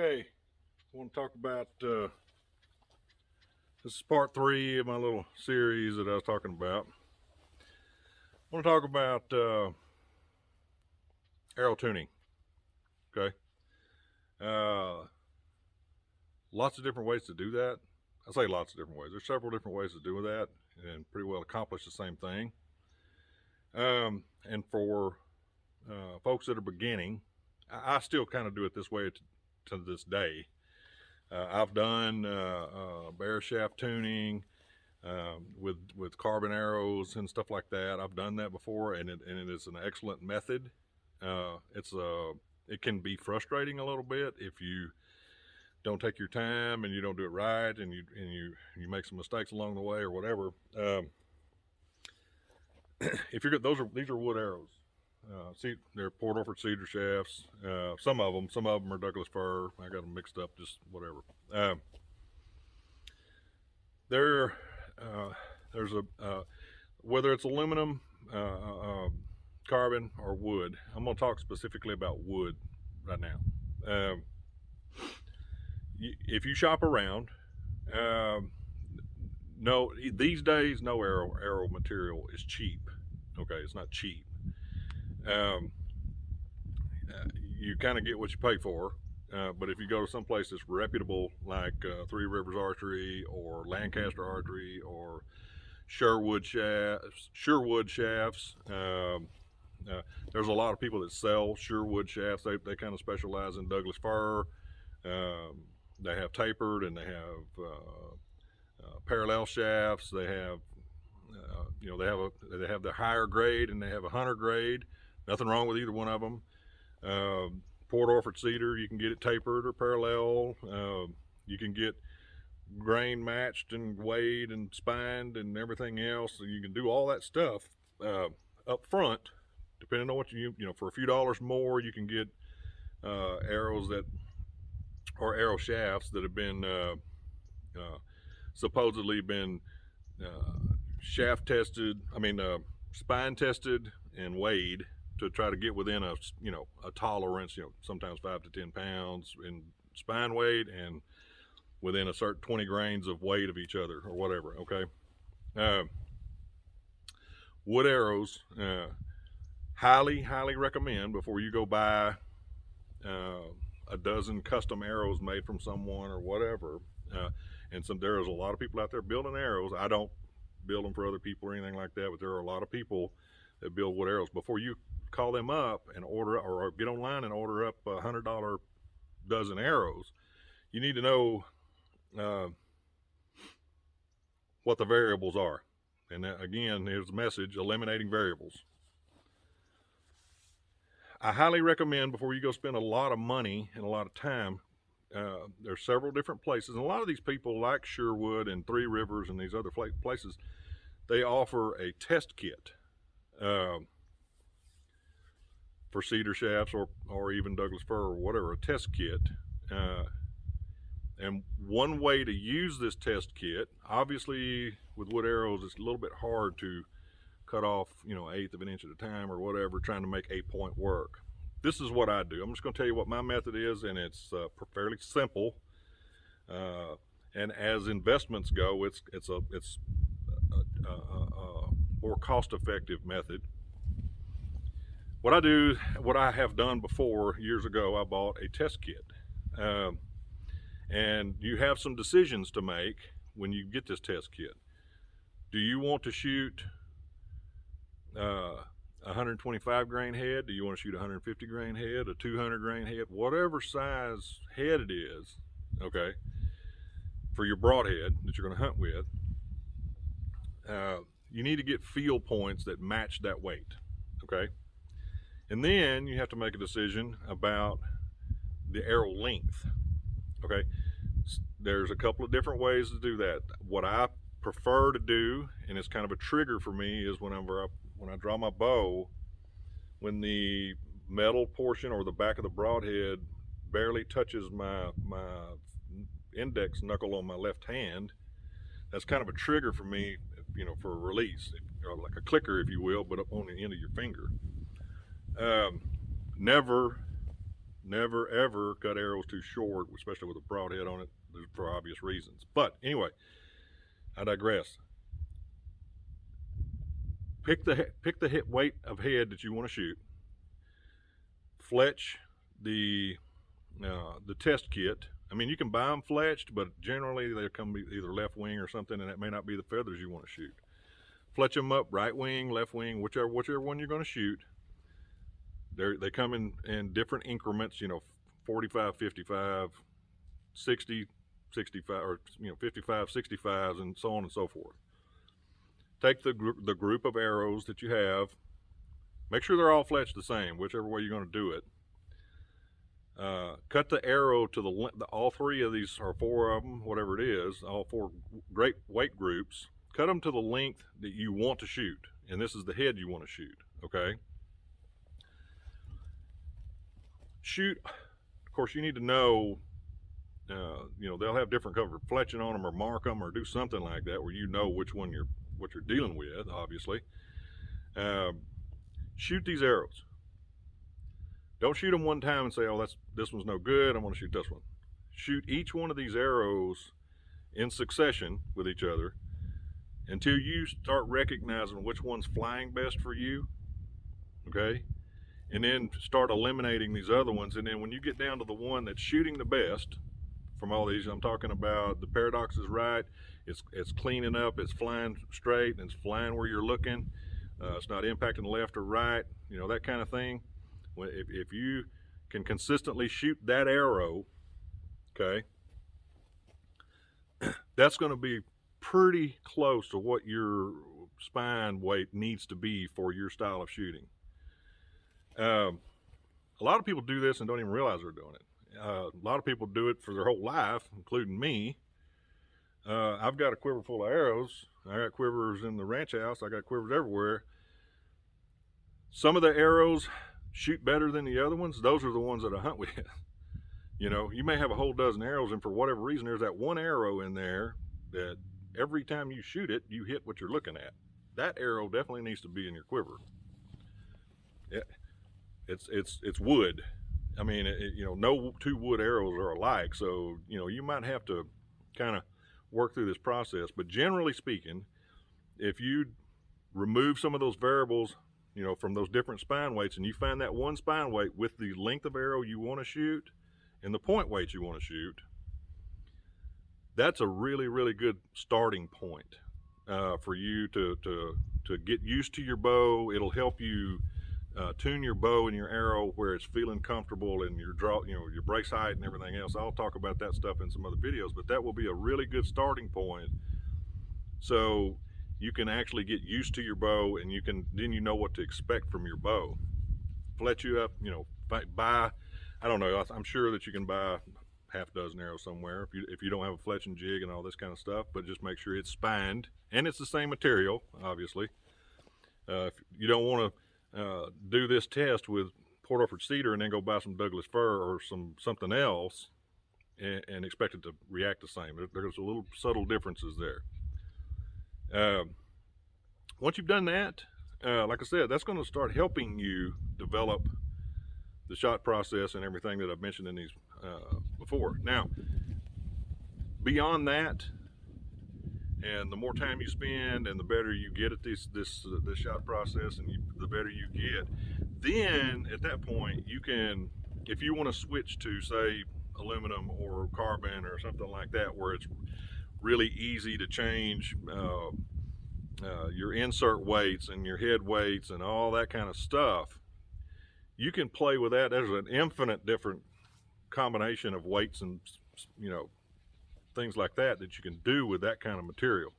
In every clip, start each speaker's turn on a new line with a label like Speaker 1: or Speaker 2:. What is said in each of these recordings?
Speaker 1: Okay, I want to talk about this is part 3 of my little series that I was talking about. I want to talk about arrow tuning. Okay, uh, lots of different ways to do that. I say lots of different ways. There's several different ways to do that, and pretty well accomplish the same thing. And for folks that are beginning, I still kind of do it this way to this day. I've done bear shaft tuning with carbon arrows and stuff like that. I've done that before, and it is an excellent method. It can be frustrating a little bit if you don't take your time and you don't do it right, and you make some mistakes along the way or whatever. If you're these are wood arrows. See, they're Port Orford cedar shafts. Some of them are Douglas fir. I got them mixed up, just whatever. There's whether it's aluminum, carbon, or wood. I'm going to talk specifically about wood right now. If you shop around, no, these days no arrow material is cheap. Okay, it's not cheap. You kind of get what you pay for, but if you go to some place that's reputable, like Three Rivers Archery or Lancaster Archery or Sherwood shafts, there's a lot of people that sell Sherwood shafts. They kind of specialize in Douglas fir. They have tapered, and they have parallel shafts. They have they have the higher grade, and they have a hunter grade. Nothing wrong with either one of them. Port Orford cedar, you can get it tapered or parallel. You can get grain matched and weighed and spined and everything else. So you can do all that stuff up front, depending on what for a few dollars more, you can get arrows or arrow shafts that have been supposedly been shaft tested. Spine tested and weighed to try to get within a tolerance, sometimes 5 to 10 pounds in spine weight and within a certain 20 grains of weight of each other or whatever. Okay. Wood arrows, highly recommend before you go buy a dozen custom arrows made from someone or whatever. There's a lot of people out there building arrows. I don't build them for other people or anything like that, but there are a lot of people that build wood arrows. Before you call them up and order, or get online and order up $100 dozen arrows, you need to know what the variables are. And that, again, here's the message: eliminating variables. I highly recommend, before you go spend a lot of money and a lot of time, there's several different places, and a lot of these people, like Sherwood and Three Rivers and these other places, they offer a test kit for cedar shafts or even Douglas fir or whatever, a test kit. And one way to use this test kit, obviously with wood arrows, it's a little bit hard to cut off, 1/8 of an inch at a time or whatever, trying to make a point work. This is what I do. I'm just going to tell you what my method is, and it's fairly simple. And as investments go, it's a more cost-effective method. What I have done before, years ago, I bought a test kit. And you have some decisions to make when you get this test kit. Do you want to shoot 125 grain head? Do you want to shoot 150 grain head, a 200 grain head, whatever size head it is, okay, for your broadhead that you're going to hunt with? You need to get feel points that match that weight, okay? And then you have to make a decision about the arrow length, okay? There's a couple of different ways to do that. What I prefer to do, and it's kind of a trigger for me, is when I draw my bow, when the metal portion or the back of the broadhead barely touches my index knuckle on my left hand, that's kind of a trigger for me, for a release, or like a clicker, if you will, but up on the end of your finger. Never Never ever cut arrows too short, especially with a broadhead on it, for obvious reasons. But anyway, I digress. Pick the hit weight of head that you want to shoot. Fletch the test kit. I mean, you can buy them fletched, but generally they come either left wing or something, and that may not be the feathers you want to shoot. Fletch them up, right wing, left wing, whichever one you're going to shoot. They come in different increments, 45, 55, 60, 65, or 55, 65s, and so on and so forth. Take the group of arrows that you have. Make sure they're all fletched the same, whichever way you're going to do it. Cut the arrow to all three of these, or four of them, whatever it is, all four great weight groups. Cut them to the length that you want to shoot, and this is the head you want to shoot. Okay. Shoot. Of course, you need to know. They'll have different color fletching on them, or mark them, or do something like that, where you know what you're dealing with. Obviously, shoot these arrows. Don't shoot them one time and say, "Oh, this one's no good. I'm going to shoot this one." Shoot each one of these arrows in succession with each other until you start recognizing which one's flying best for you. Okay. And then start eliminating these other ones. And then when you get down to the one that's shooting the best from all these, I'm talking about the paradox is right. It's cleaning up. It's flying straight, and it's flying where you're looking. It's not impacting left or right. That kind of thing. If you can consistently shoot that arrow, okay, that's going to be pretty close to what your spine weight needs to be for your style of shooting. A lot of people do this and don't even realize they're doing it. A lot of people do it for their whole life, including me. I've got a quiver full of arrows. I got quivers in the ranch house. I got quivers everywhere. Some of the arrows shoot better than the other ones. Those are the ones that I hunt with. You may have a whole dozen arrows, and for whatever reason, there's that one arrow in there that every time you shoot it, you hit what you're looking at. That arrow definitely needs to be in your quiver. It's wood. I mean, no two wood arrows are alike, so you might have to kind of work through this process. But generally speaking, if you remove some of those variables, from those different spine weights, and you find that one spine weight with the length of arrow you want to shoot and the point weight you want to shoot, that's a really, really good starting point for you to get used to your bow. It'll help you tune your bow and your arrow where it's feeling comfortable, and your draw, your brace height and everything else. I'll talk about that stuff in some other videos, but that will be a really good starting point. So you can actually get used to your bow, and then you know what to expect from your bow. Fletch you up, buy, I don't know, I'm sure that you can buy half a dozen arrows somewhere if you don't have a fletching jig and all this kind of stuff, but just make sure it's spined, and it's the same material, obviously. If you don't want to do this test with Port Orford cedar and then go buy some Douglas fir or something else and expect it to react the same. There's a little subtle differences there. Once you've done that, like I said, that's going to start helping you develop the shot process and everything that I've mentioned in these before. Now, beyond that, and the more time you spend and the better you get at this shot process, and the better you get, then at that point you can, if you want to switch to, say, aluminum or carbon or something like that, where it's really easy to change your insert weights and your head weights and all that kind of stuff, you can play with that. There's an infinite different combination of weights and things like that you can do with that kind of material.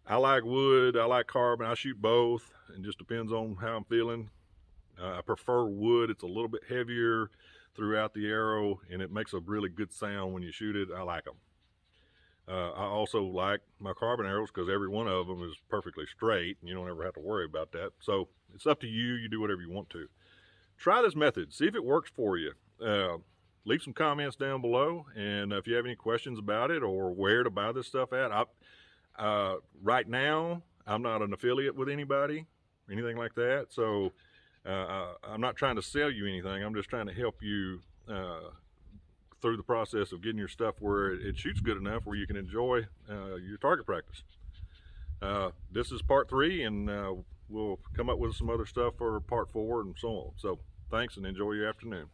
Speaker 1: I like wood, I like carbon, I shoot both. It just depends on how I'm feeling. I prefer wood. It's a little bit heavier throughout the arrow, and it makes a really good sound when you shoot it. I like them. I also like my carbon arrows because every one of them is perfectly straight, and you don't ever have to worry about that. So it's up to you. You do whatever you want to. Try this method. See if it works for you. Leave some comments down below, and if you have any questions about it or where to buy this stuff at. Right now, I'm not an affiliate with anybody or anything like that, so I'm not trying to sell you anything. I'm just trying to help you through the process of getting your stuff where it shoots good enough where you can enjoy your target practice. This is part 3, and we'll come up with some other stuff for part 4 and so on. So thanks, and enjoy your afternoon.